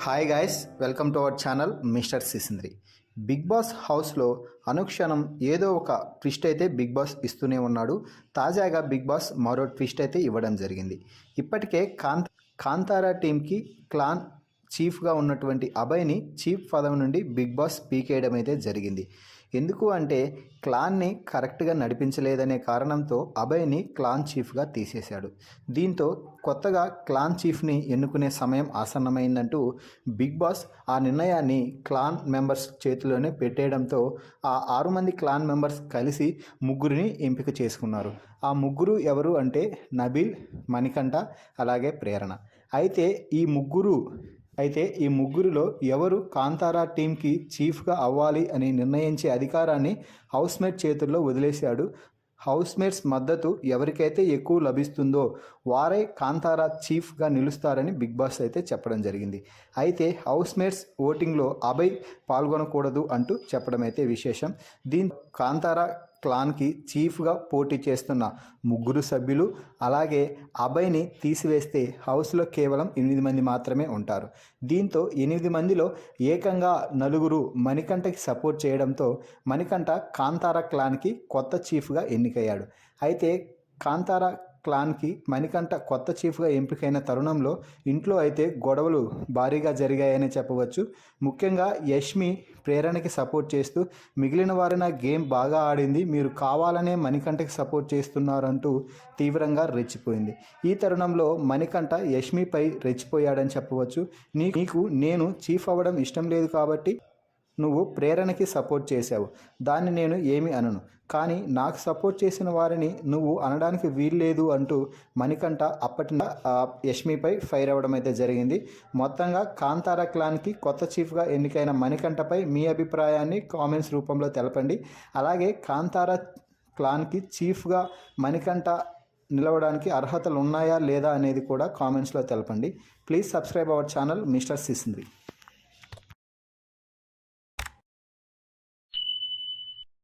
Hi guys, welcome to our channel mister Sisindri. Bigg Boss హౌస్లో అనుక్షణం ఏదో ఒక ట్విస్ట్ అయితే బిగ్ బాస్ ఇస్తూనే ఉన్నాడు. తాజాగా బిగ్ బాస్ మరో ట్విస్ట్ అయితే ఇవ్వడం జరిగింది. ఇప్పటికే కాంతారా టీంకి క్లాన్ చీఫ్గా ఉన్నటువంటి అభయ్ని చీఫ్ పదవి నుండి బిగ్ బాస్ పీకేయడం అయితే జరిగింది. ఎందుకు అంటే క్లాన్ని కరెక్ట్గా నడిపించలేదనే కారణంతో అభయ్ని క్లాన్ చీఫ్గా తీసేశాడు. దీంతో కొత్తగా క్లాన్ చీఫ్ని ఎన్నుకునే సమయం ఆసన్నమైందంటూ బిగ్ బాస్ ఆ నిర్ణయాన్ని క్లాన్ మెంబర్స్ చేతిలోనే పెట్టేయడంతో ఆ 6 మంది క్లాన్ మెంబర్స్ కలిసి ముగ్గురిని ఎంపిక చేసుకున్నారు. ఆ ముగ్గురు ఎవరు అంటే నబీల్, మణికంఠ, అలాగే ప్రేరణ. అయితే ఈ ముగ్గురిలో ఎవరు కాంతారా టీంకి చీఫ్గా అవ్వాలి అని నిర్ణయించే అధికారాన్ని హౌస్మేట్ చేతుల్లో వదిలేశాడు. హౌస్మేట్స్ మద్దతు ఎవరికైతే ఎక్కువ లభిస్తుందో వారే కాంతారా చీఫ్గా నిలుస్తారని బిగ్ బాస్ అయితే చెప్పడం జరిగింది. అయితే హౌస్మేట్స్ ఓటింగ్లో అభయ్ పాల్గొనకూడదు అంటూ చెప్పడం అయితే విశేషం. దీంతో కాంతారా క్లాన్కి చీఫ్గా పోటీ చేస్తున్న ముగ్గురు సభ్యులు అలాగే అభయ్ని తీసివేస్తే హౌస్లో కేవలం 8 మంది మాత్రమే ఉంటారు. దీంతో 8 మందిలో ఏకంగా 4 మణికంఠకి సపోర్ట్ చేయడంతో మణికంఠ కాంతారా క్లాన్కి కొత్త చీఫ్గా ఎన్నికయ్యాడు. అయితే కాంతారా క్లాన్కి మణికంఠ కొత్త చీఫ్గా ఎంపికైన తరుణంలో ఇంట్లో అయితే గొడవలు భారీగా జరిగాయని చెప్పవచ్చు. ముఖ్యంగా యష్మి ప్రేరణకి సపోర్ట్ చేస్తూ మిగిలిన వారిన గేమ్ బాగా ఆడింది, మీరు కావాలనే మణికంఠకి సపోర్ట్ చేస్తున్నారంటూ తీవ్రంగా రెచ్చిపోయింది. ఈ తరుణంలో మణికంఠ యష్మిపై రెచ్చిపోయాడని చెప్పవచ్చు. నీకు నేను చీఫ్ అవ్వడం ఇష్టం లేదు కాబట్టి నువ్వు ప్రేరణకి సపోర్ట్ చేశావు, దాన్ని నేను ఏమి అనను, కానీ నాకు సపోర్ట్ చేసిన వారిని నువ్వు అనడానికి వీల్లేదు అంటూ మణికంఠ అప్పటి యష్మిపై ఫైర్ అవ్వడం అయితే జరిగింది. మొత్తంగా కాంతారా క్లాన్కి కొత్త చీఫ్గా ఎన్నికైన మణికంఠపై మీ అభిప్రాయాన్ని కామెంట్స్ రూపంలో తెలపండి. అలాగే కాంతారా క్లాన్కి చీఫ్గా మణికంఠ నిలవడానికి అర్హతలు ఉన్నాయా లేదా అనేది కూడా కామెంట్స్లో తెలపండి. Please subscribe our channel mister సిసింద్రి.